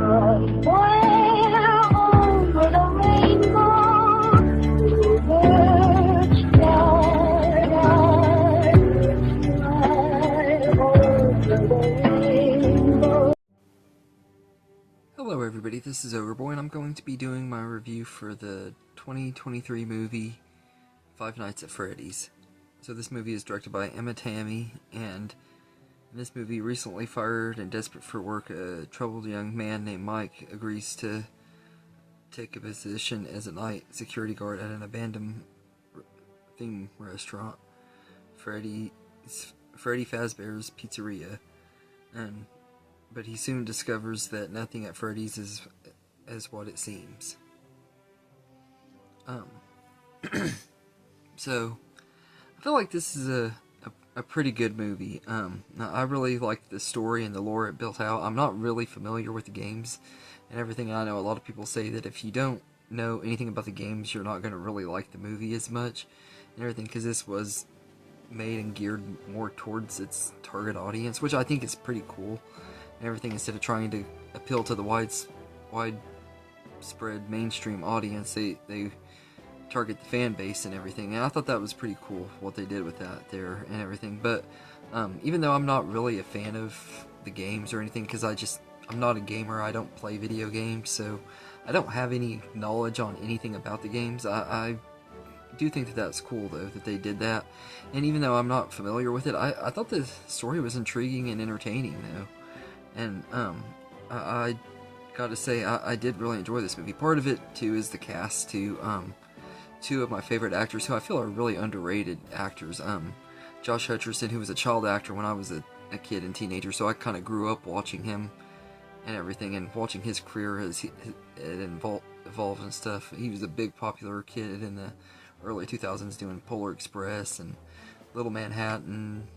Somewhere over the rainbow, birds fly over the rainbow. Hello everybody, this is Overboy and I'm going to be doing my review for the 2023 movie Five Nights at Freddy's. So this movie is directed by Emma Tammy, and in this movie, recently fired and desperate for work, a troubled young man named Mike agrees to take a position as a night security guard at an abandoned theme restaurant, Freddy Fazbear's Pizzeria, but he soon discovers that nothing at Freddy's is as what it seems. So I feel like this is a pretty good movie. I really like the story and the lore it built out. I'm not really familiar with the games and everything. I know a lot of people say that if you don't know anything about the games, you're not going to really like the movie as much and everything, because this was made and geared more towards its target audience, which I think is pretty cool and everything. Instead of trying to appeal to the widespread mainstream audience, they target the fan base and everything, and I thought that was pretty cool what they did with that there and everything. But even though I'm not really a fan of the games or anything, because I'm not a gamer, I don't play video games, so I don't have any knowledge on anything about the games. I do think that that's cool though that they did that, and even though I'm not familiar with it, I thought the story was intriguing and entertaining though, and I gotta say I did really enjoy this movie. Part of it too is the cast too. Two of my favorite actors who I feel are really underrated actors. Josh Hutcherson, who was a child actor when I was a kid and teenager, so I kind of grew up watching him and everything, and watching his career as it evolved and stuff. He was a big popular kid in the early 2000s doing Polar Express and Little Manhattan,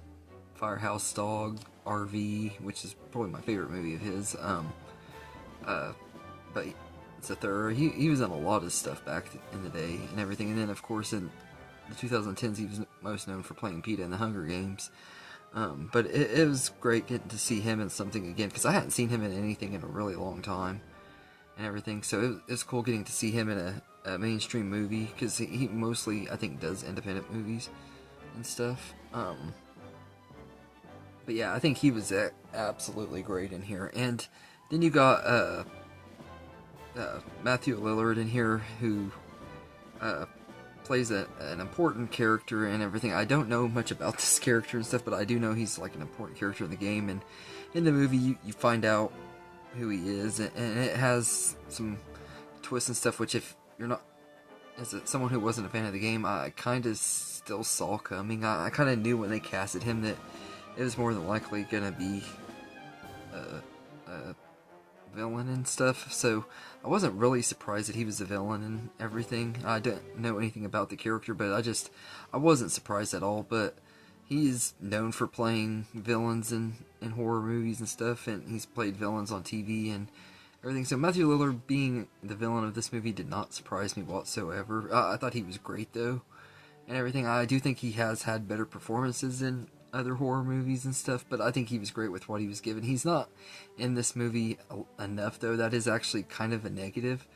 Firehouse Dog, RV, which is probably my favorite movie of his. But it's a third. He was in a lot of stuff back in the day and everything, and then of course in the 2010s he was most known for playing Peeta in the Hunger Games. But it was great getting to see him in something again, because I hadn't seen him in anything in a really long time and everything, so it's cool getting to see him in a mainstream movie, because he mostly, I think, does independent movies and stuff. But yeah, I think he was absolutely great in here. And then you got Matthew Lillard in here, who plays an important character and everything. I don't know much about this character and stuff, but I do know he's like an important character in the game, and in the movie you find out who he is, and it has some twists and stuff, which if you're not, as someone who wasn't a fan of the game, I kind of still saw coming. I kind of knew when they casted him that it was more than likely gonna be a villain and stuff, so I wasn't really surprised that he was a villain and everything. I didn't know anything about the character, but I wasn't surprised at all. But he's known for playing villains in horror movies and stuff, and he's played villains on TV and everything. So Matthew Lillard being the villain of this movie did not surprise me whatsoever. I thought he was great though and everything. I do think he has had better performances in other horror movies and stuff, but I think he was great with what he was given. He's not in this movie enough though. That is actually kind of a negative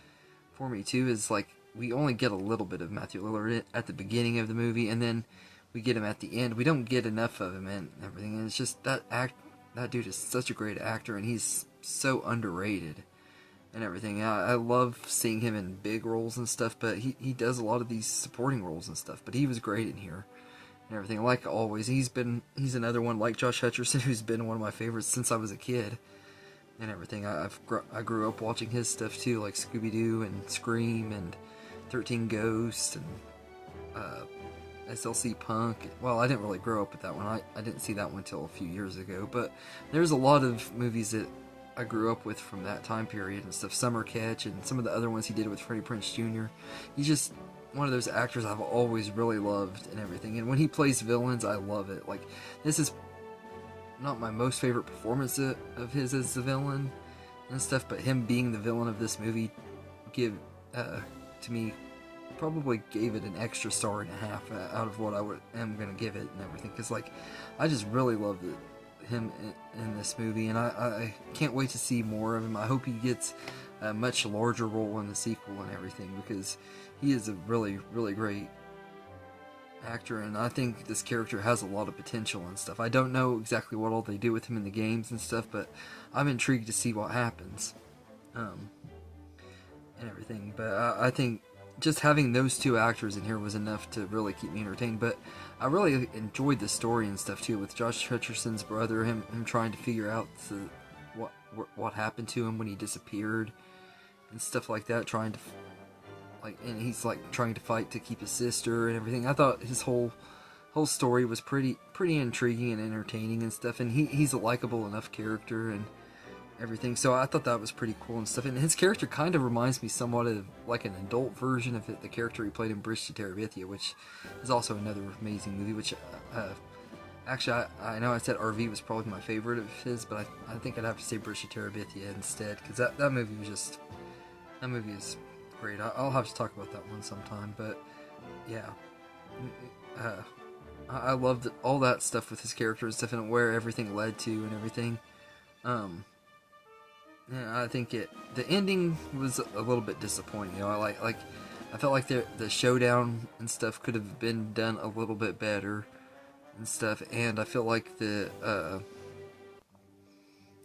for me too, is like we only get a little bit of Matthew Lillard at the beginning of the movie, and then we get him at the end. We don't get enough of him and everything, and it's just that dude is such a great actor, and he's so underrated and everything. I love seeing him in big roles and stuff, but he does a lot of these supporting roles and stuff, but he was great in here and everything. Like always, he's another one like Josh Hutcherson, who's been one of my favorites since I was a kid and everything. I grew up watching his stuff too, like Scooby-Doo and Scream and 13 Ghosts and SLC Punk. Well, I didn't really grow up with that one. I didn't see that one until a few years ago, but there's a lot of movies that I grew up with from that time period and stuff. Summer Catch and some of the other ones he did with Freddie Prinze Jr. He's just one of those actors I've always really loved and everything, and when he plays villains, I love it. Like, this is not my most favorite performance of his as the villain and stuff, but him being the villain of this movie to me probably gave it an extra star and a half out of what am gonna give it and everything, because like I just really loved him in this movie, and I can't wait to see more of him. I hope he gets a much larger role in the sequel and everything, because he is a really, really great actor, and I think this character has a lot of potential and stuff. I don't know exactly what all they do with him in the games and stuff, but I'm intrigued to see what happens, and everything. But I think just having those two actors in here was enough to really keep me entertained. But I really enjoyed the story and stuff too, with Josh Hutcherson's brother, him trying to figure out what happened to him when he disappeared and stuff like that, trying to and he's like trying to fight to keep his sister and everything. I thought his whole story was pretty intriguing and entertaining and stuff, and he's a likable enough character and everything, so I thought that was pretty cool and stuff. And his character kind of reminds me somewhat of like an adult version of the character he played in Bridge to Terabithia, which is also another amazing movie, which actually I know I said RV was probably my favorite of his, but I think I'd have to say Bridge to Terabithia instead, because that movie was just, that movie is great. I'll have to talk about that one sometime, but yeah, I loved all that stuff with his character and stuff, and where everything led to and everything. Yeah, I think the ending was a little bit disappointing. You know, I felt like the showdown and stuff could have been done a little bit better and stuff, and I feel like the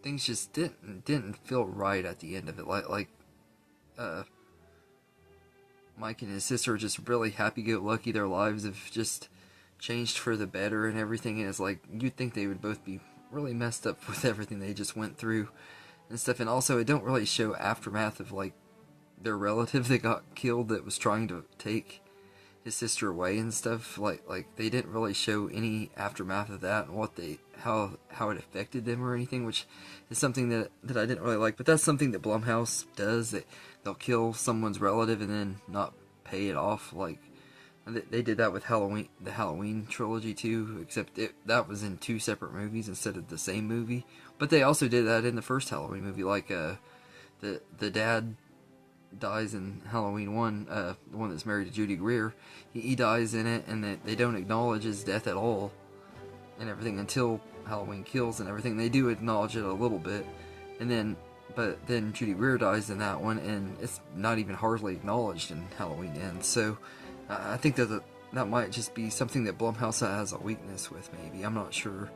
things just didn't feel right at the end of it. Mike and his sister are just really happy-go-lucky. Their lives have just changed for the better and everything, and it's like you'd think they would both be really messed up with everything they just went through and stuff. And also, it don't really show aftermath of like their relative that got killed that was trying to take his sister away and stuff. Like they didn't really show any aftermath of that and what how it affected them or anything, which is something that I didn't really like. But that's something that Blumhouse does. They'll kill someone's relative and then not pay it off. Like they did that with the Halloween trilogy too, except that was in two separate movies instead of the same movie. But they also did that in the first Halloween movie. Like the dad dies in Halloween 1, the one that's married to Judy Greer. He dies in it, and they don't acknowledge his death at all and everything until Halloween Kills and everything. They do acknowledge it a little bit, but then Judy Greer dies in that one, and it's not even hardly acknowledged in Halloween Ends. So I think that might just be something that Blumhouse has a weakness with, maybe. I'm not sure.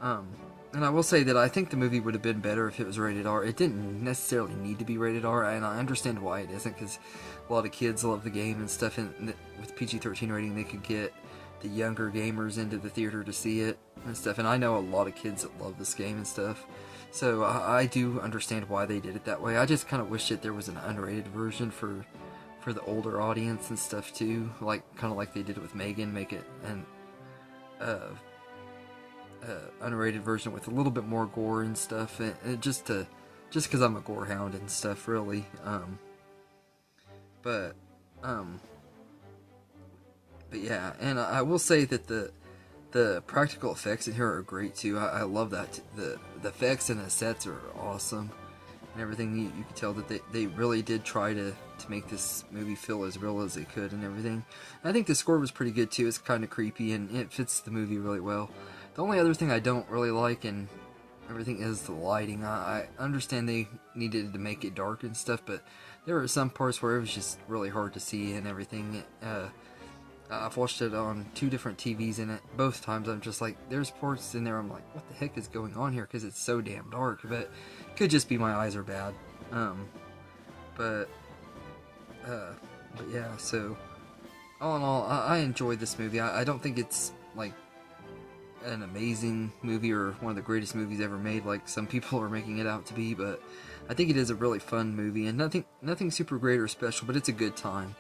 And I will say that I think the movie would have been better if it was rated R. It didn't necessarily need to be rated R, and I understand why it isn't, because a lot of kids love the game and stuff, and with PG-13 rating they could get the younger gamers into the theater to see it and stuff, and I know a lot of kids that love this game and stuff, so I do understand why they did it that way. I just kind of wish that there was an unrated version for the older audience and stuff too, kind of like they did it with Megan, make it an unrated version with a little bit more gore and stuff, and just because I'm a gore hound and stuff, really. But yeah, and I will say that the practical effects in here are great too. I love that. The effects and the sets are awesome and everything. You can tell that they really did try to make this movie feel as real as they could and everything. And I think the score was pretty good too. It's kind of creepy and it fits the movie really well. The only other thing I don't really like and everything is the lighting. I understand they needed to make it dark and stuff, but there were some parts where it was just really hard to see and everything. I've watched it on 2 different TVs, and both times I'm just like, there's parts in there I'm like, what the heck is going on here, because it's so damn dark. But it could just be my eyes are bad. But yeah, so all in all, I enjoyed this movie. I don't think it's like an amazing movie or one of the greatest movies ever made like some people are making it out to be, but I think it is a really fun movie, and nothing super great or special, but it's a good time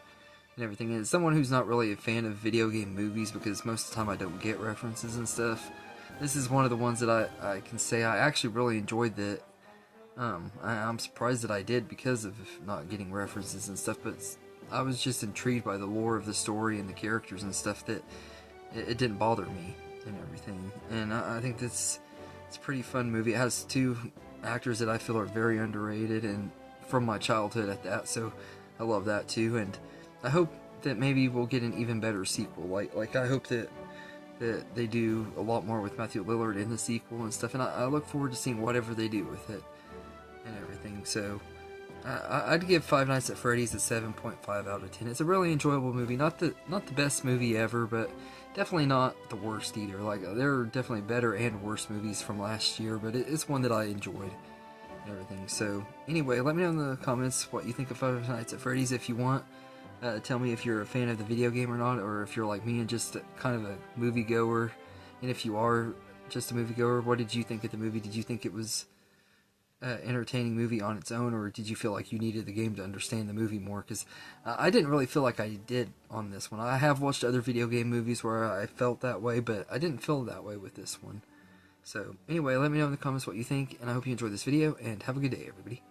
and everything. And as someone who's not really a fan of video game movies, because most of the time I don't get references and stuff, this is one of the ones that I can say I actually really enjoyed. That I'm surprised that I did because of not getting references and stuff, but I was just intrigued by the lore of the story and the characters and stuff that it didn't bother me and everything. And I think it's a pretty fun movie. It has 2 actors that I feel are very underrated and from my childhood at that, so I love that too. And I hope that maybe we'll get an even better sequel. Like I hope that that they do a lot more with Matthew Lillard in the sequel and stuff, and I look forward to seeing whatever they do with it and everything. So I'd give Five Nights at Freddy's a 7.5 out of 10. It's a really enjoyable movie. Not the best movie ever, but definitely not the worst either. Like, there are definitely better and worse movies from last year, but it's one that I enjoyed and everything. So anyway, let me know in the comments what you think of Five Nights at Freddy's. If you want, tell me if you're a fan of the video game or not, or if you're like me and just kind of a moviegoer. And if you are just a moviegoer, what did you think of the movie? Did you think it was entertaining movie on its own, or did you feel like you needed the game to understand the movie more? Because I didn't really feel like I did on this one. I have watched other video game movies where I felt that way, but I didn't feel that way with this one. So anyway, let me know in the comments what you think, and I hope you enjoyed this video, and have a good day, everybody.